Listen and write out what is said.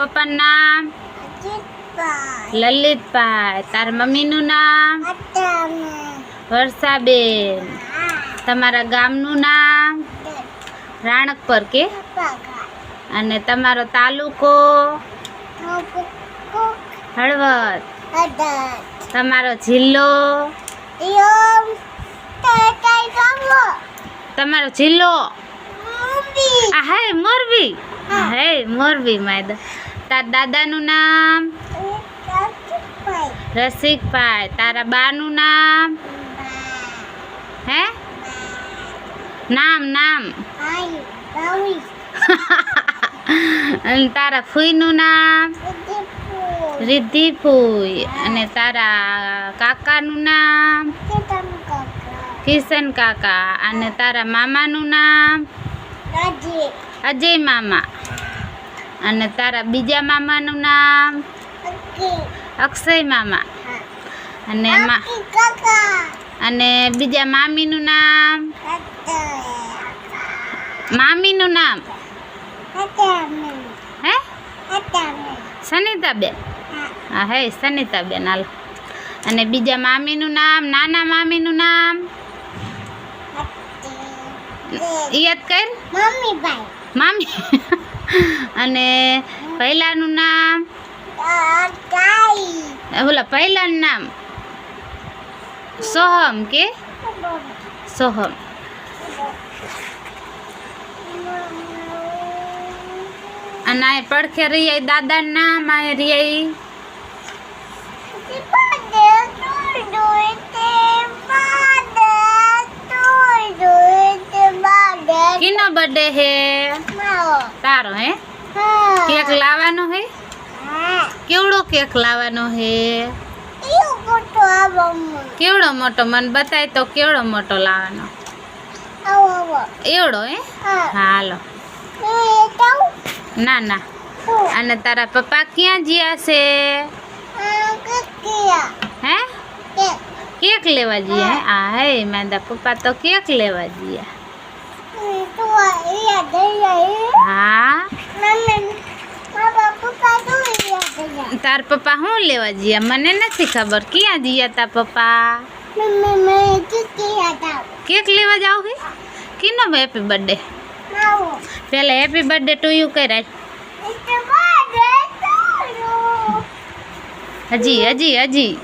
પપ્પાનું નામ? લલિતભાઈ. તારા મમ્મીનું નામ? વર્ષાબેન. તમારા ગામનું નામ? રાણકપર કે? અને તમારો તાલુકો? હળવદ. તમારો જિલ્લો? તમારો જિલ્લો? હે મોરબી. હે મોરબી માયદા. તાર દાદાનું નામ? રસિકભાઈ. તારા બાનું નામ? હે નામ નામ? અને તારા ફૂઈનું નામ? રિદ્ધિ ફૂઈ. અને તારા કાકાનું નામ? કિશન કાકા. અને તારા મામાનું નામ? અજય મામા. અને તારા બીજા મામાનું નામ? અક્ષય મામા. અને બીજા મામીનું નામ? મામીનું નામ? હે સનિતાબેન. હા હે સનિતાબેન. હાલો. અને બીજા મામીનું નામ? નાના મામીનું નામ યાદ કર. મામી. અને પહેલાનું નામ? બોલા પહેલાનું નામ? સોહમ કે? સોહમ. અને આ પડખે રહી દાદાનું નામ? આ રહી કિનો બર્થડે હે? તારો હે? કેક લાવવાનો હે? કેવડો કેક લાવવાનો હે? કેવડો મોટો? મને બતાય તો કેવડો મોટો લાવવાનો? એવડો હે? હાલો. ના ના. અને તારા પપ્પા ક્યાં ગયા છે? હે કેક લેવા જઈએ? હા હે મારા પપ્પા તો કેક લેવા જઈએ. હા તાર પપ્પા શું લેવા જઈએ? મને નથી ખબર. ક્યાં જઈએ તાર પપ્પા? કેક લેવા જાવ હે? Kino happy birthday? પેલા હેપી બર્થડે ટુ યુ કરાય. હજી હજી હજી